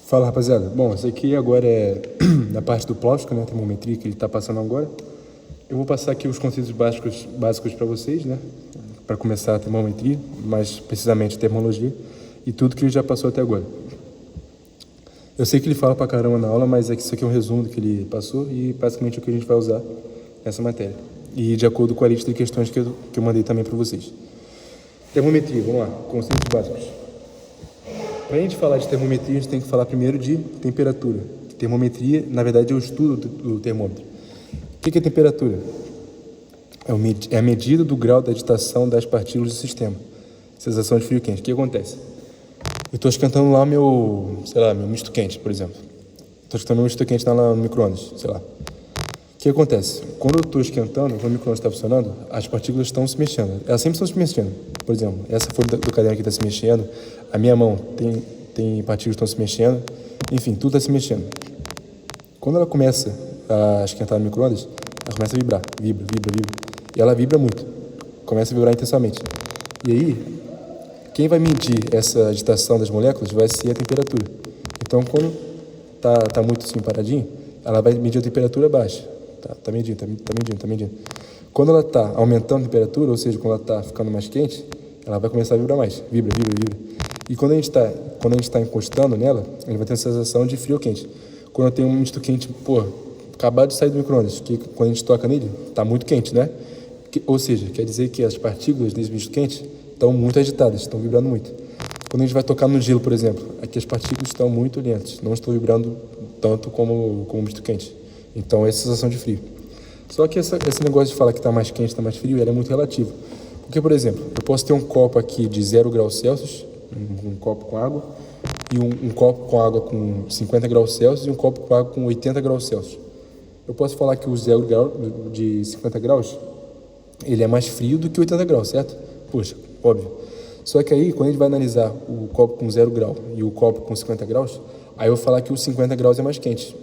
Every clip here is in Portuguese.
Fala, rapaziada. Bom, isso aqui agora é na parte do plástico, né, termometria que ele está passando agora. Eu vou passar aqui os conceitos básicos para vocês, né, para começar a termometria, mais precisamente termologia, e tudo que ele já passou até agora. Eu sei que ele fala pra caramba na aula, mas isso aqui é um resumo do que ele passou e basicamente é o que a gente vai usar nessa matéria. E de acordo com a lista de questões que eu mandei também para vocês. Termometria, vamos lá, conceitos básicos. Para a gente falar de termometria, a gente tem que falar primeiro de temperatura. Termometria, na verdade, é o estudo do termômetro. O que é temperatura? É a medida do grau de agitação das partículas do sistema. Sensação de frio e quente. O que acontece? Eu estou esquentando lá meu misto quente, por exemplo. Estou esquentando meu misto quente lá no micro-ondas, sei lá. O que acontece? Quando eu estou esquentando, quando o micro-ondas está funcionando, as partículas estão se mexendo. Elas sempre estão se mexendo. Por exemplo, essa folha do caderno aqui está se mexendo, a minha mão tem partículas que estão se mexendo, enfim, tudo está se mexendo. Quando ela começa a esquentar no micro-ondas, ela começa a vibrar, vibra. E ela vibra muito, começa a vibrar intensamente. E aí, quem vai medir essa agitação das moléculas vai ser a temperatura. Então, quando tá muito assim paradinho, ela vai medir a temperatura baixa. Tá medindo. Quando ela está aumentando a temperatura, ou seja, quando ela está ficando mais quente, ela vai começar a vibrar mais. Vibra. E quando a gente está encostando nela, a gente vai ter uma sensação de frio ou quente. Quando eu tenho um misto quente, acabado de sair do micro-ondas, que quando a gente toca nele, está muito quente, né? Ou seja, quer dizer que as partículas desse misto quente estão muito agitadas, estão vibrando muito. Quando a gente vai tocar no gelo, por exemplo, aqui as partículas estão muito lentas, não estão vibrando tanto como o misto quente. Então, essa é a sensação de frio. Só que esse negócio de falar que está mais quente, está mais frio, ele é muito relativo. Porque, por exemplo, eu posso ter um copo aqui de 0 graus Celsius, um copo com água, e um copo com água com 50 graus Celsius e um copo com água com 80 graus Celsius. Eu posso falar que o 0 grau de 50 graus, ele é mais frio do que 80 graus, certo? Poxa, óbvio. Só que aí, quando a gente vai analisar o copo com 0 grau e o copo com 50 graus, aí eu vou falar que o 50 graus é mais quente,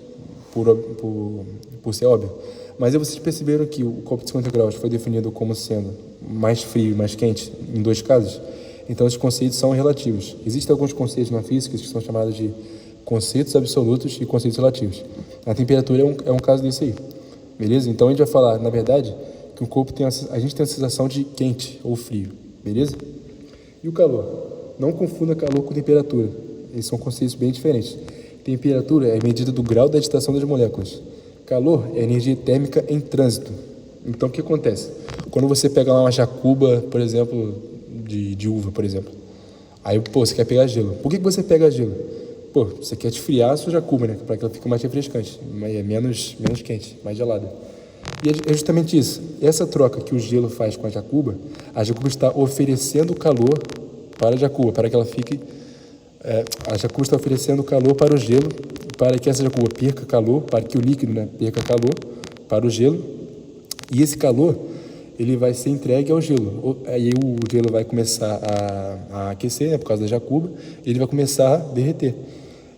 por ser óbvio. Mas aí vocês perceberam que o copo de 50 graus foi definido como sendo mais frio e mais quente em dois casos? Então, esses conceitos são relativos. Existem alguns conceitos na física que são chamados de conceitos absolutos e conceitos relativos. A temperatura é um caso desse aí, beleza? Então, a gente vai falar, na verdade, que o corpo a gente tem a sensação de quente ou frio, beleza? E o calor? Não confunda calor com temperatura. Eles são conceitos bem diferentes. Temperatura é a medida do grau de agitação das moléculas. Calor é energia térmica em trânsito. Então, o que acontece? Quando você pega lá uma jacuba, por exemplo, de uva, por exemplo. Aí, você quer pegar gelo. Por que você pega gelo? Você quer esfriar a sua jacuba, né? Para que ela fique mais refrescante, menos quente, mais gelada. E é justamente isso. Essa troca que o gelo faz com a jacuba está oferecendo calor para a jacuba, para que ela fique... a jacuba está oferecendo calor para o gelo, para que essa jacuba perca calor, para que o líquido, né, perca calor para o gelo. E esse calor, ele vai ser entregue ao gelo. Aí o gelo vai começar a aquecer, né, por causa da jacuba, e ele vai começar a derreter.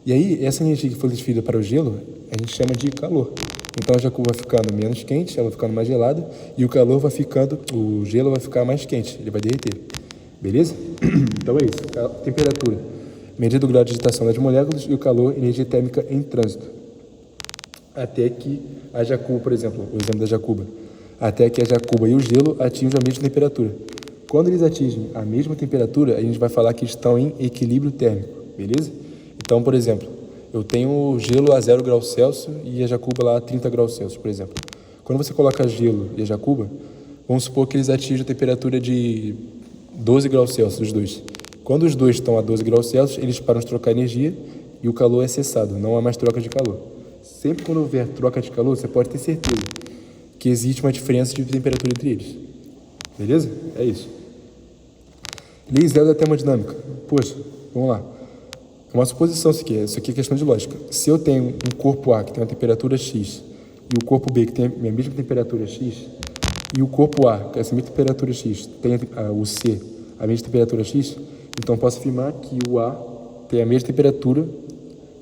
E aí, essa energia que foi transferida para o gelo, a gente chama de calor. Então a jacuba vai ficando menos quente, ela vai ficando mais gelada, e o gelo vai ficar mais quente, ele vai derreter. Beleza? Então é isso. A temperatura, medida do grau de agitação das moléculas, e o calor, energia térmica em trânsito. Até que a jacuba, por exemplo, o exemplo da jacuba, até que a jacuba e o gelo atinjam a mesma temperatura. Quando eles atingem a mesma temperatura, a gente vai falar que estão em equilíbrio térmico, beleza? Então, por exemplo, eu tenho o gelo a 0 graus Celsius e a jacuba lá a 30 graus Celsius, por exemplo. Quando você coloca gelo e a jacuba, vamos supor que eles atingem a temperatura de 12 graus Celsius, os dois. Quando os dois estão a 12 graus Celsius, eles param de trocar energia e o calor é cessado, não há mais troca de calor. Sempre quando houver troca de calor, você pode ter certeza que existe uma diferença de temperatura entre eles. Beleza? É isso. Lei zero da termodinâmica. Poxa, vamos lá. É uma suposição isso aqui é questão de lógica. Se eu tenho um corpo A que tem uma temperatura X e o corpo B que tem a mesma temperatura X, e o corpo A, que é essa mesma temperatura X, tem o C, a mesma temperatura X, então posso afirmar que o A tem a mesma temperatura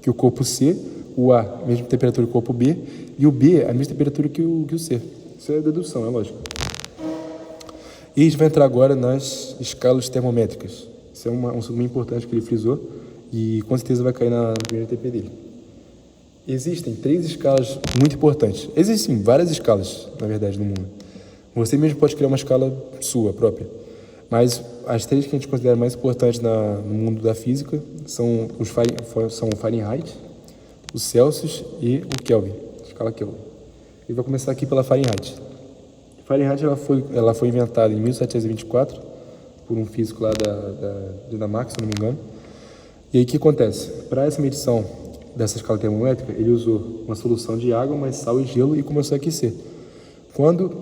que o corpo C, o A a mesma temperatura que o corpo B, e o B a mesma temperatura que o C. Isso é dedução, é lógico. E a gente vai entrar agora nas escalas termométricas. Isso é um segundo importante que ele frisou. e com certeza vai cair na primeira TP dele. Existem 3 escalas muito importantes. Existem várias escalas, na verdade, no mundo. Você mesmo pode criar uma escala sua própria. Mas as 3 que a gente considera mais importantes no mundo da física são o Fahrenheit, o Celsius e o Kelvin, a escala Kelvin. E vai começar aqui pela Fahrenheit. Fahrenheit ela foi inventada em 1724 por um físico lá da Dinamarca, se não me engano. E aí o que acontece? Para essa medição dessa escala termométrica, ele usou uma solução de água, mais sal e gelo e começou a aquecer. Quando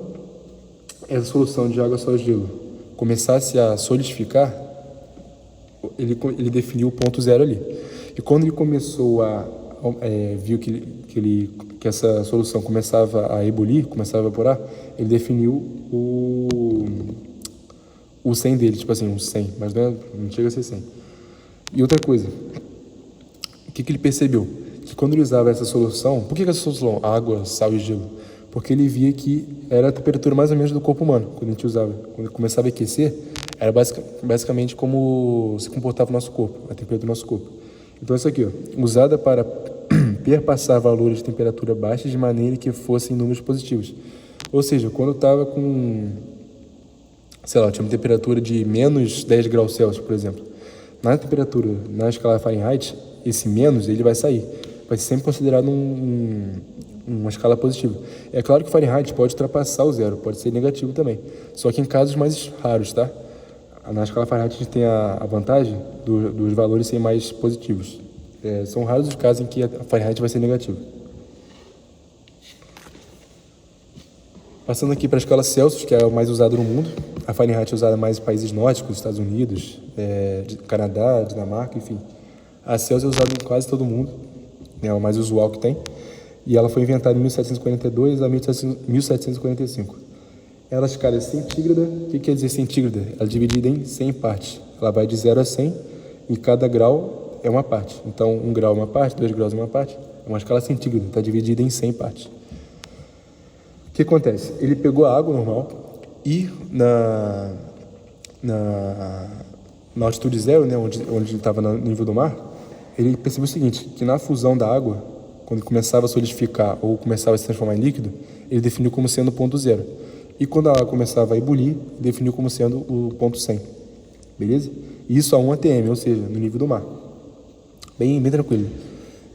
essa solução de água, sal e gelo começasse a solidificar, ele definiu o ponto zero ali. E quando ele começou viu que essa solução começava a ebulir, começava a evaporar, ele definiu o 100 dele, tipo assim, um 100, mas não chega a ser 100. E outra coisa, o que ele percebeu? Que quando ele usava essa solução, por que essa solução? Água, sal e gelo. Porque ele via que era a temperatura mais ou menos do corpo humano, quando a gente usava. Quando começava a aquecer, era basicamente como se comportava o nosso corpo, a temperatura do nosso corpo. Então isso aqui, ó, usada para perpassar valores de temperatura baixas de maneira que fossem números positivos. Ou seja, quando eu estava com, sei lá, tinha uma temperatura de menos 10 graus Celsius, por exemplo. Na temperatura, na escala Fahrenheit, esse menos, ele vai sair. Vai ser sempre considerado uma escala positiva. É claro que o Fahrenheit pode ultrapassar o zero, pode ser negativo também. Só que em casos mais raros, tá? Na escala Fahrenheit a gente tem a vantagem dos valores serem mais positivos. São raros os casos em que a Fahrenheit vai ser negativa. Passando aqui para a escala Celsius, que é o mais usado no mundo. A Fahrenheit é usada mais em países nórdicos, Estados Unidos, Canadá, Dinamarca, enfim. A Celsius é usada em quase todo mundo, é o mais usual que tem. E ela foi inventada em 1742 a 1745. Ela, escala é centígrada. O que quer dizer centígrada? Ela é dividida em 100 partes. Ela vai de 0 a 100 e cada grau é uma parte. Então, 1 grau é uma parte, 2 graus é uma parte. É uma escala centígrada, está dividida em 100 partes. O que acontece? Ele pegou a água normal e na altitude zero, né, onde ele estava no nível do mar, ele percebeu o seguinte, que na fusão da água, quando começava a solidificar ou começava a se transformar em líquido, ele definiu como sendo o ponto zero. E quando a água começava a ebulir, definiu como sendo o ponto 100. Beleza? E isso a 1 atm, ou seja, no nível do mar. Bem tranquilo.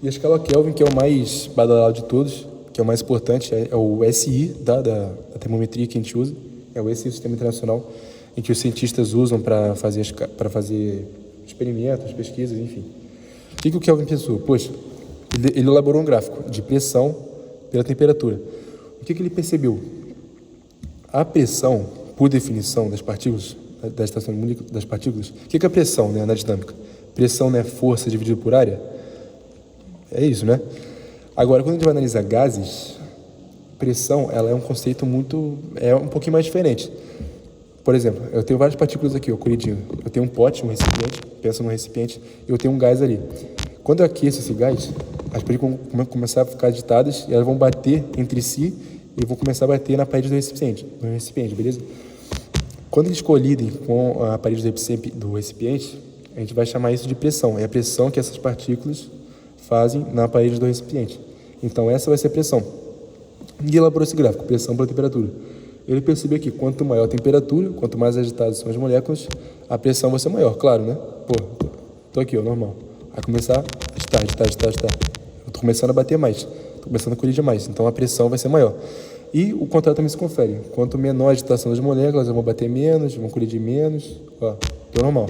E a escala Kelvin, que é o mais badalado de todos, que é o mais importante, é o SI da termometria que a gente usa. É o SI, o Sistema Internacional, em que os cientistas usam para fazer experimentos, pesquisas, enfim. O que o Kelvin pensou? Poxa, ele elaborou um gráfico de pressão pela temperatura. O que ele percebeu? A pressão, por definição das partículas, da estação das partículas, o que é a pressão, né, na dinâmica? Pressão, né, força dividido por área? É isso, né? Agora, quando a gente vai analisar gases, pressão, ela é um conceito um pouquinho mais diferente. Por exemplo, eu tenho várias partículas aqui, ó, colidindo. Eu tenho um pote, um recipiente, pensa num recipiente, e eu tenho um gás ali. Quando eu aqueço esse gás, as partículas vão começar a ficar agitadas e elas vão bater entre si e vão começar a bater na parede do recipiente, beleza? Quando eles colidem com a parede do recipiente, a gente vai chamar isso de pressão. É a pressão que essas partículas fazem na parede do recipiente. Então, essa vai ser a pressão. E elaborou esse gráfico, pressão pela temperatura. Ele percebeu que quanto maior a temperatura, quanto mais agitadas são as moléculas, a pressão vai ser maior, claro, né? Pô, tô aqui, ó, normal. Vai começar a agitar. Eu tô começando a bater mais, tô começando a colidir mais, então a pressão vai ser maior. E o contrário também se confere. Quanto menor a agitação das moléculas, eu vou bater menos, vão colidir menos, ó, tô normal.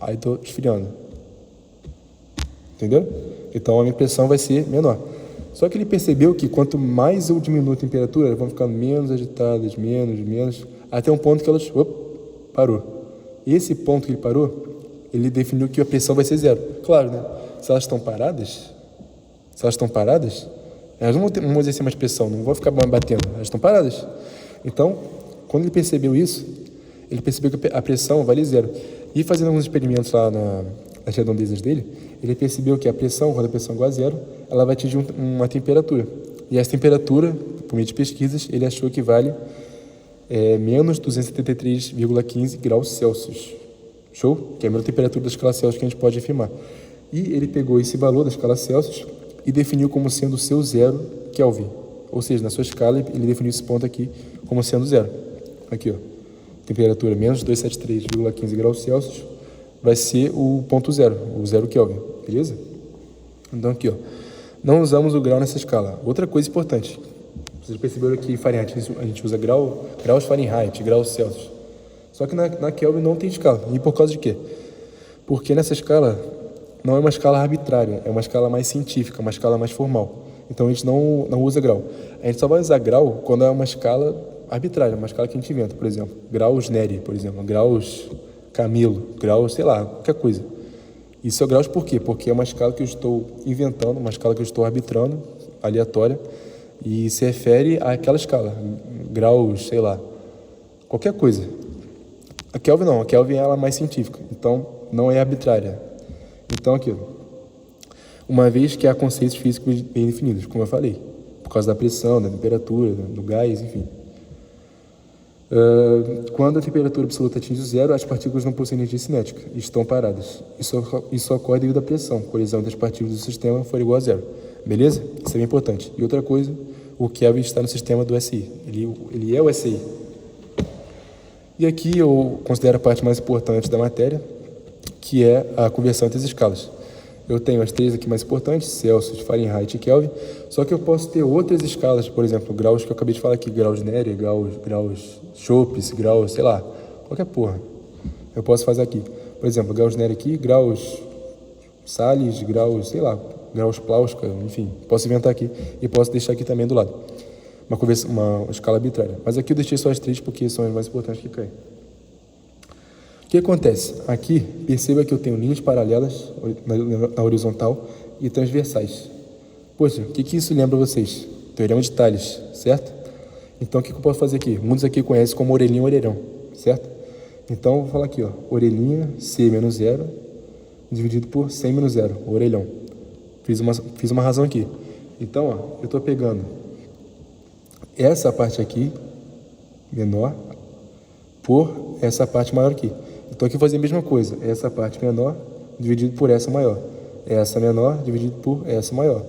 Aí tô esfriando. Entendeu? Então a minha pressão vai ser menor. Só que ele percebeu que quanto mais eu diminuo a temperatura, elas vão ficando menos agitadas, menos, até um ponto que elas, parou. E esse ponto que ele parou, ele definiu que a pressão vai ser zero. Claro, né? Se elas estão paradas, elas não vão exercer mais pressão, não vão ficar batendo, elas estão paradas. Então, quando ele percebeu isso, ele percebeu que a pressão vale zero. E fazendo alguns experimentos lá nas redondezas dele, ele percebeu que a pressão, quando a pressão é igual a zero, ela vai atingir uma temperatura. E essa temperatura, por meio de pesquisas, ele achou que vale menos 273,15 graus Celsius. Show? Que é a mesma temperatura da escala Celsius que a gente pode afirmar. E ele pegou esse valor da escala Celsius e definiu como sendo o seu 0 Kelvin. Ou seja, na sua escala ele definiu esse ponto aqui como sendo 0. Aqui, ó, temperatura menos 273,15 graus Celsius vai ser o ponto 0, o 0 Kelvin, beleza? Então aqui, ó, não usamos o grau nessa escala. Outra coisa importante, vocês perceberam que Fahrenheit a gente usa graus Fahrenheit, graus Celsius. Só que na Kelvin não tem escala. E por causa de quê? Porque nessa escala não é uma escala arbitrária, é uma escala mais científica, uma escala mais formal. Então a gente não usa grau. A gente só vai usar grau quando é uma escala arbitrária, uma escala que a gente inventa, por exemplo. Graus Neri, por exemplo, graus Camilo, graus, sei lá, qualquer coisa. Isso é graus por quê? Porque é uma escala que eu estou inventando, uma escala que eu estou arbitrando, aleatória, e se refere àquela escala, graus, sei lá, qualquer coisa. A Kelvin não, a Kelvin ela é mais científica, então não é arbitrária. Então aqui, uma vez que há conceitos físicos bem definidos, como eu falei, por causa da pressão, da temperatura, do gás, enfim. Quando a temperatura absoluta atinge o 0, as partículas não possuem energia cinética e estão paradas. Isso ocorre devido à pressão. A colisão entre as partículas do sistema for igual a 0. Beleza? Isso é bem importante. E outra coisa, o Kelvin está no sistema do SI. Ele é o SI. E aqui eu considero a parte mais importante da matéria, que é a conversão entre as escalas. Eu tenho as três aqui mais importantes, Celsius, Fahrenheit e Kelvin, só que eu posso ter outras escalas, por exemplo, graus que eu acabei de falar aqui, graus Neri, graus Chopes, graus, sei lá, qualquer porra. Eu posso fazer aqui. Por exemplo, graus Neri aqui, graus Salles, graus, sei lá, graus Plauska, enfim, posso inventar aqui e posso deixar aqui também do lado. Uma escala arbitrária. Mas aqui eu deixei só as três porque são as mais importantes que caem. O que acontece? Aqui, perceba que eu tenho linhas paralelas na horizontal e transversais. Poxa, o que isso lembra vocês? Teorema de Tales, certo? Então, o que eu posso fazer aqui? Muitos aqui conhecem como orelhinha e orelhão, certo? Então, eu vou falar aqui, ó, orelhinha, C menos 0, dividido por 100 menos 0, orelhão. Fiz uma razão aqui. Então, ó, eu estou pegando essa parte aqui, menor, por essa parte maior aqui. Então aqui eu vou fazer a mesma coisa, essa parte menor dividido por essa maior, essa menor dividido por essa maior.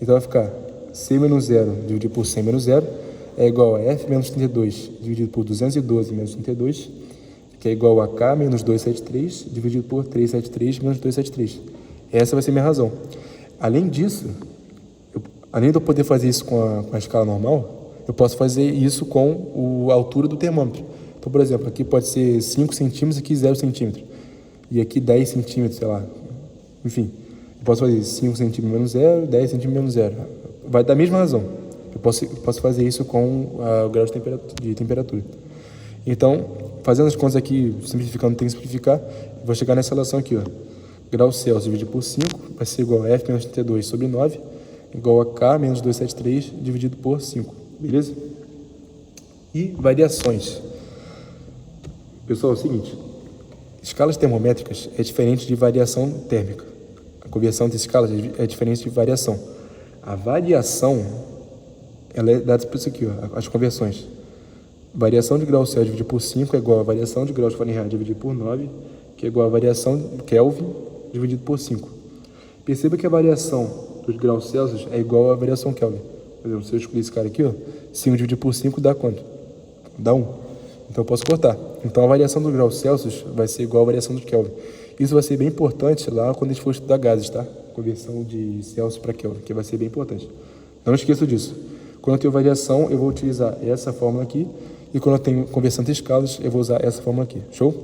Então vai ficar C menos 0 dividido por 100 menos 0 é igual a F menos 32 dividido por 212 menos 32, que é igual a K menos 273 dividido por 373 menos 273. Essa vai ser a minha razão. Além disso, além de eu poder fazer isso com a escala normal, eu posso fazer isso com a altura do termômetro. Então, por exemplo, aqui pode ser 5 centímetros, aqui 0 centímetro. E aqui 10 centímetros, sei lá. Enfim, eu posso fazer 5 centímetros menos 0, 10 centímetros menos 0. Vai dar a mesma razão. Eu posso fazer isso com o grau de temperatura. Então, fazendo as contas aqui, simplificando, tem que simplificar, vou chegar nessa relação aqui, ó. Grau Celsius dividido por 5 vai ser igual a F menos 32 sobre 9, igual a K menos 273 dividido por 5. Beleza? E variações. Pessoal, é o seguinte, escalas termométricas é diferente de variação térmica. A conversão entre escalas é diferente de variação. A variação, ela é dada por isso aqui, ó, as conversões. Variação de grau Celsius dividido por 5 é igual a variação de graus Fahrenheit dividido por 9, que é igual a variação de Kelvin dividido por 5. Perceba que a variação dos graus Celsius é igual à variação Kelvin. Por exemplo, se eu escolher esse cara aqui, ó, 5 dividido por 5 dá quanto? Dá 1. Então eu posso cortar. Então a variação do grau Celsius vai ser igual à variação do Kelvin. Isso vai ser bem importante lá quando a gente for estudar gases, tá? Conversão de Celsius para Kelvin, que vai ser bem importante. Não esqueça disso. Quando eu tenho variação, eu vou utilizar essa fórmula aqui. E quando eu tenho conversão entre escalas, eu vou usar essa fórmula aqui. Show?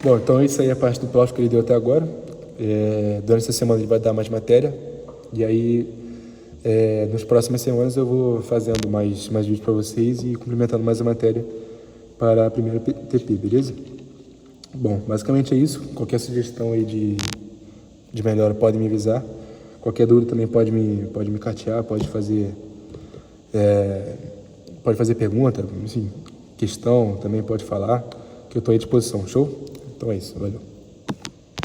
Bom, então isso aí é a parte do plástico que ele deu até agora. Durante essa semana ele vai dar mais matéria. E aí, nas próximas semanas eu vou fazendo mais vídeos para vocês e complementando mais a matéria para a primeira TP, beleza? Bom, basicamente é isso. Qualquer sugestão aí de melhora pode me avisar. Qualquer dúvida também pode me catear, pode fazer pergunta, enfim, questão, também pode falar, que eu estou à disposição. Show? Então é isso, valeu.